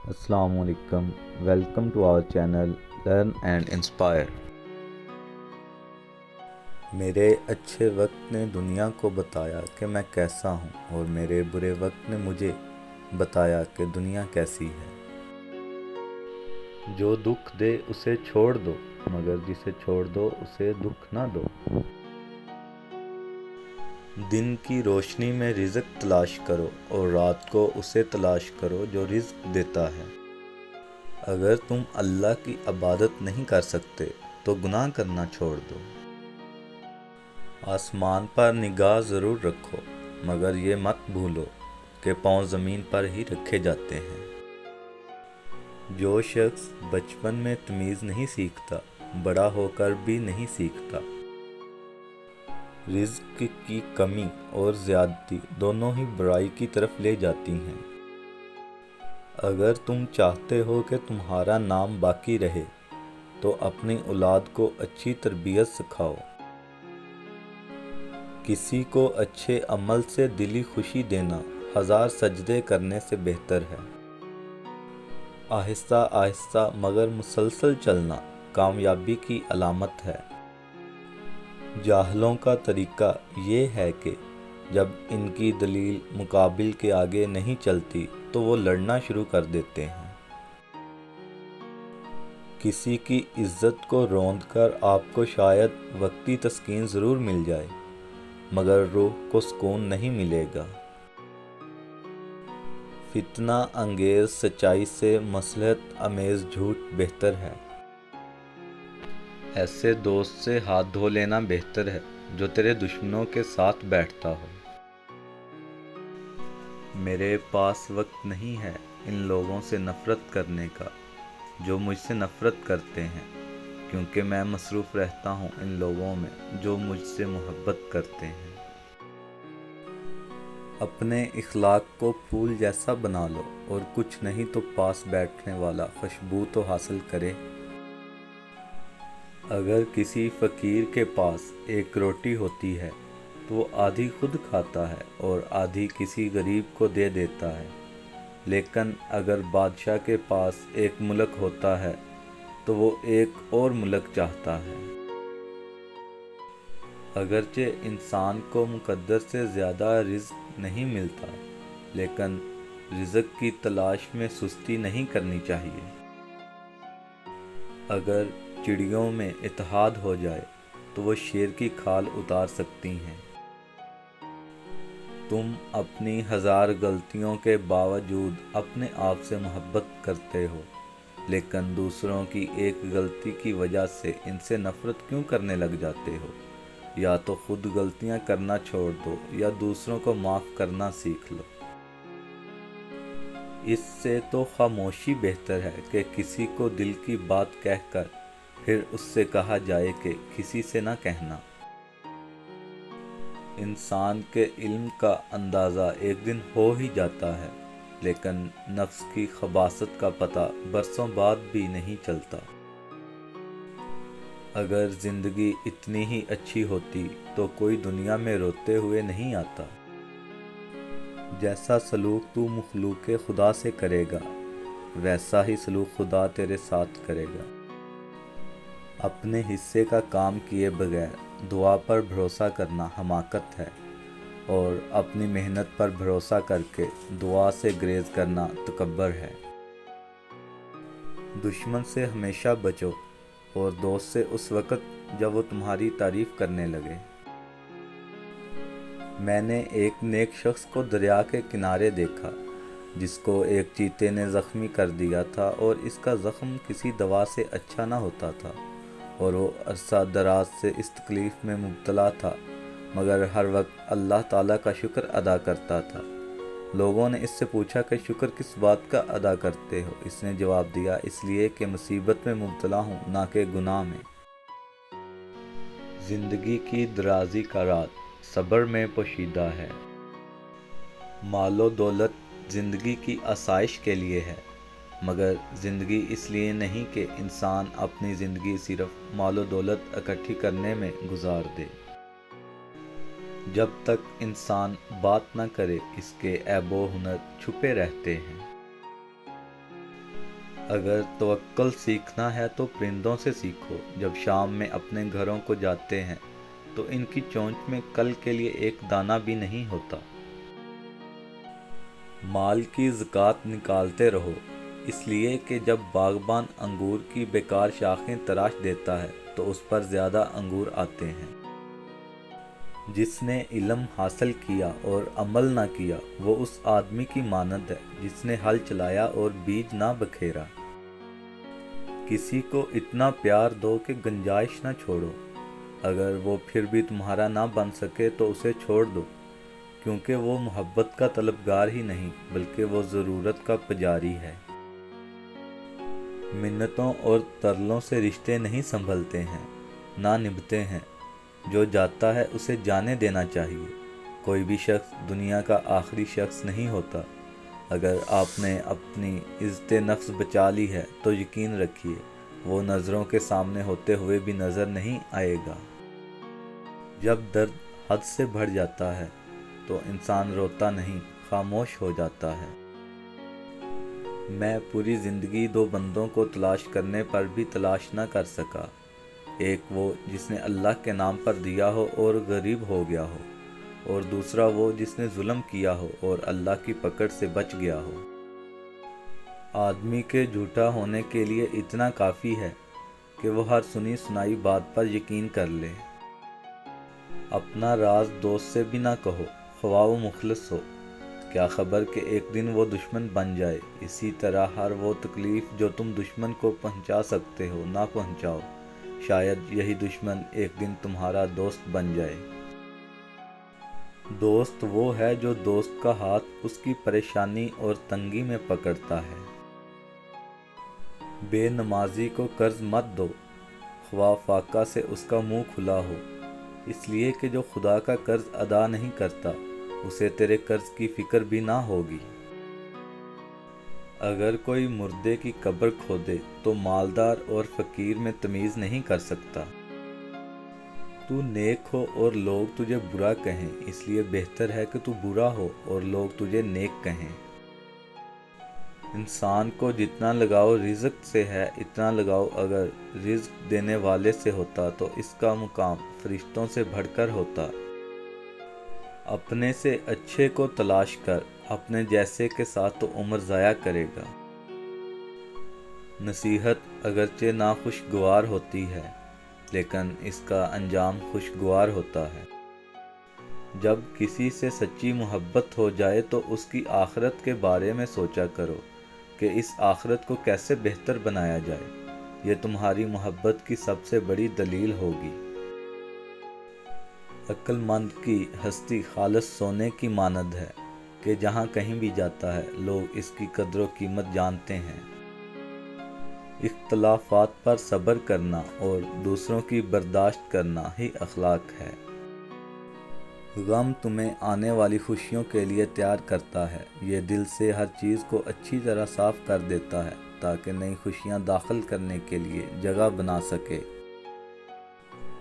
السلام علیکم، welcome to our channel learn and inspire. میرے اچھے وقت نے دنیا کو بتایا کہ میں کیسا ہوں، اور میرے برے وقت نے مجھے بتایا کہ دنیا کیسی ہے۔ جو دکھ دے اسے چھوڑ دو، مگر جسے چھوڑ دو اسے دکھ نہ دو۔ دن کی روشنی میں رزق تلاش کرو، اور رات کو اسے تلاش کرو جو رزق دیتا ہے۔ اگر تم اللہ کی عبادت نہیں کر سکتے تو گناہ کرنا چھوڑ دو۔ آسمان پر نگاہ ضرور رکھو، مگر یہ مت بھولو کہ پاؤں زمین پر ہی رکھے جاتے ہیں۔ جو شخص بچپن میں تمیز نہیں سیکھتا، بڑا ہو کر بھی نہیں سیکھتا۔ رزق کی کمی اور زیادتی دونوں ہی برائی کی طرف لے جاتی ہیں۔ اگر تم چاہتے ہو کہ تمہارا نام باقی رہے تو اپنی اولاد کو اچھی تربیت سکھاؤ۔ کسی کو اچھے عمل سے دلی خوشی دینا 1000 سجدے کرنے سے بہتر ہے۔ آہستہ آہستہ مگر مسلسل چلنا کامیابی کی علامت ہے۔ جاہلوں کا طریقہ یہ ہے کہ جب ان کی دلیل مقابل کے آگے نہیں چلتی تو وہ لڑنا شروع کر دیتے ہیں۔ کسی کی عزت کو روند کر آپ کو شاید وقتی تسکین ضرور مل جائے، مگر روح کو سکون نہیں ملے گا۔ فتنہ انگیز سچائی سے مصلحت آمیز جھوٹ بہتر ہے۔ ایسے دوست سے ہاتھ دھو لینا بہتر ہے جو تیرے دشمنوں کے ساتھ بیٹھتا ہو۔ میرے پاس وقت نہیں ہے ان لوگوں سے نفرت کرنے کا جو مجھ سے نفرت کرتے ہیں، کیونکہ میں مصروف رہتا ہوں ان لوگوں میں جو مجھ سے محبت کرتے ہیں۔ اپنے اخلاق کو پھول جیسا بنا لو، اور کچھ نہیں تو پاس بیٹھنے والا خوشبو تو حاصل کرے۔ اگر کسی فقیر کے پاس ایک روٹی ہوتی ہے تو وہ آدھی خود کھاتا ہے اور آدھی کسی غریب کو دے دیتا ہے، لیکن اگر بادشاہ کے پاس ایک ملک ہوتا ہے تو وہ ایک اور ملک چاہتا ہے۔ اگرچہ انسان کو مقدر سے زیادہ رزق نہیں ملتا، لیکن رزق کی تلاش میں سستی نہیں کرنی چاہیے۔ اگر چڑیوں میں اتحاد ہو جائے تو وہ شیر کی کھال اتار سکتی ہیں۔ تم اپنی 1000 غلطیوں کے باوجود اپنے آپ سے محبت کرتے ہو، لیکن دوسروں کی ایک غلطی کی وجہ سے ان سے نفرت کیوں کرنے لگ جاتے ہو؟ یا تو خود غلطیاں کرنا چھوڑ دو یا دوسروں کو معاف کرنا سیکھ لو۔ اس سے تو خاموشی بہتر ہے کہ کسی کو دل کی بات کہہ کر پھر اس سے کہا جائے کہ کسی سے نہ کہنا۔ انسان کے علم کا اندازہ ایک دن ہو ہی جاتا ہے، لیکن نفس کی خباثت کا پتہ برسوں بعد بھی نہیں چلتا۔ اگر زندگی اتنی ہی اچھی ہوتی تو کوئی دنیا میں روتے ہوئے نہیں آتا۔ جیسا سلوک تو مخلوق خدا سے کرے گا، ویسا ہی سلوک خدا تیرے ساتھ کرے گا۔ اپنے حصے کا کام کیے بغیر دعا پر بھروسہ کرنا حماقت ہے، اور اپنی محنت پر بھروسہ کر کے دعا سے گریز کرنا تکبر ہے۔ دشمن سے ہمیشہ بچو، اور دوست سے اس وقت جب وہ تمہاری تعریف کرنے لگے۔ میں نے ایک نیک شخص کو دریا کے کنارے دیکھا جس کو ایک چیتے نے زخمی کر دیا تھا، اور اس کا زخم کسی دوا سے اچھا نہ ہوتا تھا، اور وہ عرصہ دراز سے اس تکلیف میں مبتلا تھا، مگر ہر وقت اللہ تعالیٰ کا شکر ادا کرتا تھا۔ لوگوں نے اس سے پوچھا کہ شکر کس بات کا ادا کرتے ہو؟ اس نے جواب دیا، اس لیے کہ مصیبت میں مبتلا ہوں، نہ کہ گناہ میں۔ زندگی کی درازی کا راز صبر میں پوشیدہ ہے۔ مال و دولت زندگی کی آسائش کے لیے ہے، مگر زندگی اس لیے نہیں کہ انسان اپنی زندگی صرف مال و دولت اکٹھی کرنے میں گزار دے۔ جب تک انسان بات نہ کرے اس کے عیب و ہنر چھپے رہتے ہیں۔ अगर तवक्कुल सीखना है तो परिंदों से सीखो। जब शाम में अपने घरों को जाते हैं तो इनकी चोंच में कल के लिए एक दाना भी नहीं होता। माल की ज़कात निकालते रहो, इसलिए कि जब बागबान अंगूर की बेकार शाखें तराश देता है तो उस पर ज़्यादा अंगूर आते हैं। जिसने इल्म हासिल किया और अमल ना किया वो उस आदमी की मानद है जिसने हल चलाया और बीज ना बखेरा। किसी को इतना प्यार दो कि गुंजाइश ना छोड़ो। अगर वो फिर भी तुम्हारा ना बन सके तो उसे छोड़ दो, क्योंकि वो मोहब्बत का तलबगार ही नहीं बल्कि वो ज़रूरत का पुजारी है। मिन्नतों और तरलों से रिश्ते नहीं संभलते हैं, ना निभते हैं। जो जाता है उसे जाने देना चाहिए। कोई भी शख्स दुनिया का आखिरी शख्स नहीं होता। अगर आपने अपनी इज़्ज़त नफ्स बचा ली है तो यकीन रखिए वो नज़रों के सामने होते हुए भी नज़र नहीं आएगा। जब दर्द हद से बढ़ जाता है तो इंसान रोता नहीं, खामोश हो जाता है। मैं पूरी ज़िंदगी दो बंदों को तलाश करने पर भी तलाश न कर सका। एक वो जिसने अल्लाह के नाम पर दिया हो और गरीब हो गया हो, और दूसरा वो जिसने जुल्म किया हो और अल्लाह की पकड़ से बच गया हो। आदमी के झूठा होने के लिए इतना काफ़ी है कि वो हर सुनी सुनाई बात पर यकीन कर ले। अपना राज दोस्त से भी ना कहो, ख्वाह वो मुखलिस हो। क्या खबर कि एक दिन वो दुश्मन बन जाए। इसी तरह हर वो तकलीफ़ जो तुम दुश्मन को पहुंचा सकते हो ना पहुंचाओ। शायद यही दुश्मन एक दिन तुम्हारा दोस्त बन जाए। दोस्त वो है जो दोस्त का हाथ उसकी परेशानी और तंगी में पकड़ता है। बेनमाजी को कर्ज मत दो, ख्वाह फाका से उसका मुंह खुला हो, इसलिए कि जो खुदा का कर्ज अदा नहीं करता उसे तेरे कर्ज की फिक्र भी ना होगी। अगर कोई मुर्दे की कब्र खोदे तो मालदार और फ़कीर में तमीज़ नहीं कर सकता। तू नेक हो और लोग तुझे बुरा कहें, इसलिए बेहतर है कि तू बुरा हो और लोग तुझे नेक कहें। इंसान को जितना लगाव रिज़्क से है इतना लगाव अगर रिज़्क देने वाले से होता तो इसका मुकाम फरिश्तों से बढ़कर होता। अपने से अच्छे को तलाश कर, अपने जैसे के साथ तो उम्र ज़ाया करेगा। नसीहत अगरचे नाखुशगवार होती है लेकिन इसका अंजाम खुशगवार होता है। जब किसी से सच्ची मोहब्बत हो जाए तो उसकी आखिरत के बारे में सोचा करो कि इस आखिरत को कैसे बेहतर बनाया जाए। यह तुम्हारी मोहब्बत की सबसे बड़ी दलील होगी। अक्लमंद की हस्ती खालिस सोने की मानद है कि जहाँ कहीं भी जाता है लोग इसकी कदर कीमत जानते हैं। इख्तलाफात पर सब्र करना और दूसरों की बर्दाश्त करना ही अखलाक है। गम तुम्हें आने वाली खुशियों के लिए तैयार करता है। ये दिल से हर चीज़ को अच्छी तरह साफ कर देता है ताकि नई खुशियाँ दाखिल करने के लिए जगह बना सके।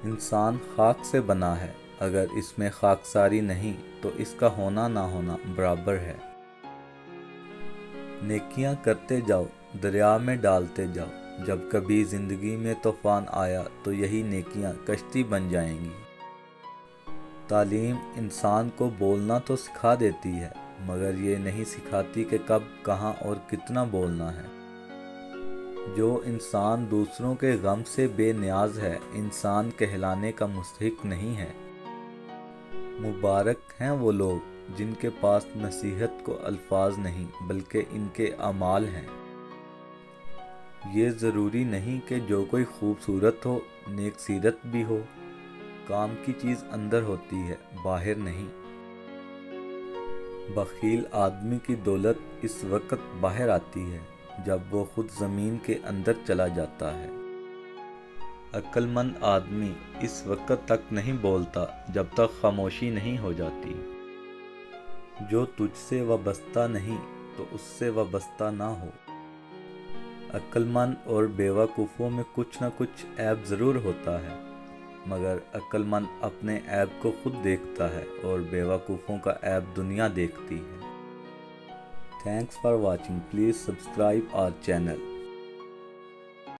इंसान खाक से बना है, अगर इसमें खाकसारी नहीं तो इसका होना ना होना बराबर है। नेकियां करते जाओ, दरिया में डालते जाओ। जब कभी ज़िंदगी में तूफ़ान आया तो यही नेकियां कश्ती बन जाएंगी। तालीम इंसान को बोलना तो सिखा देती है मगर ये नहीं सिखाती कि कब, कहाँ और कितना बोलना है। जो इंसान दूसरों के गम से बेनियाज है इंसान कहलाने का मुस्तहिक नहीं है। मुबारक हैं वो लोग जिनके पास नसीहत को अल्फाज नहीं बल्कि इनके अमाल हैं। ये ज़रूरी नहीं कि जो कोई खूबसूरत हो नेक सीरत भी हो। काम की चीज़ अंदर होती है, बाहर नहीं। बखील आदमी की दौलत इस वक्त बाहर आती है जब वो खुद ज़मीन के अंदर चला जाता है। अक्लमंद आदमी इस वक्त तक नहीं बोलता जब तक खामोशी नहीं हो जाती। जो तुझसे वाबस्ता नहीं तो उससे वाबस्ता ना हो। अक्लमंद और बेवकूफ़ों में कुछ ना कुछ ऐब ज़रूर होता है मगर अक्लमंद अपने ऐब को खुद देखता है और बेवकूफ़ों का ऐब दुनिया देखती है। Thanks for watching. Please subscribe our channel.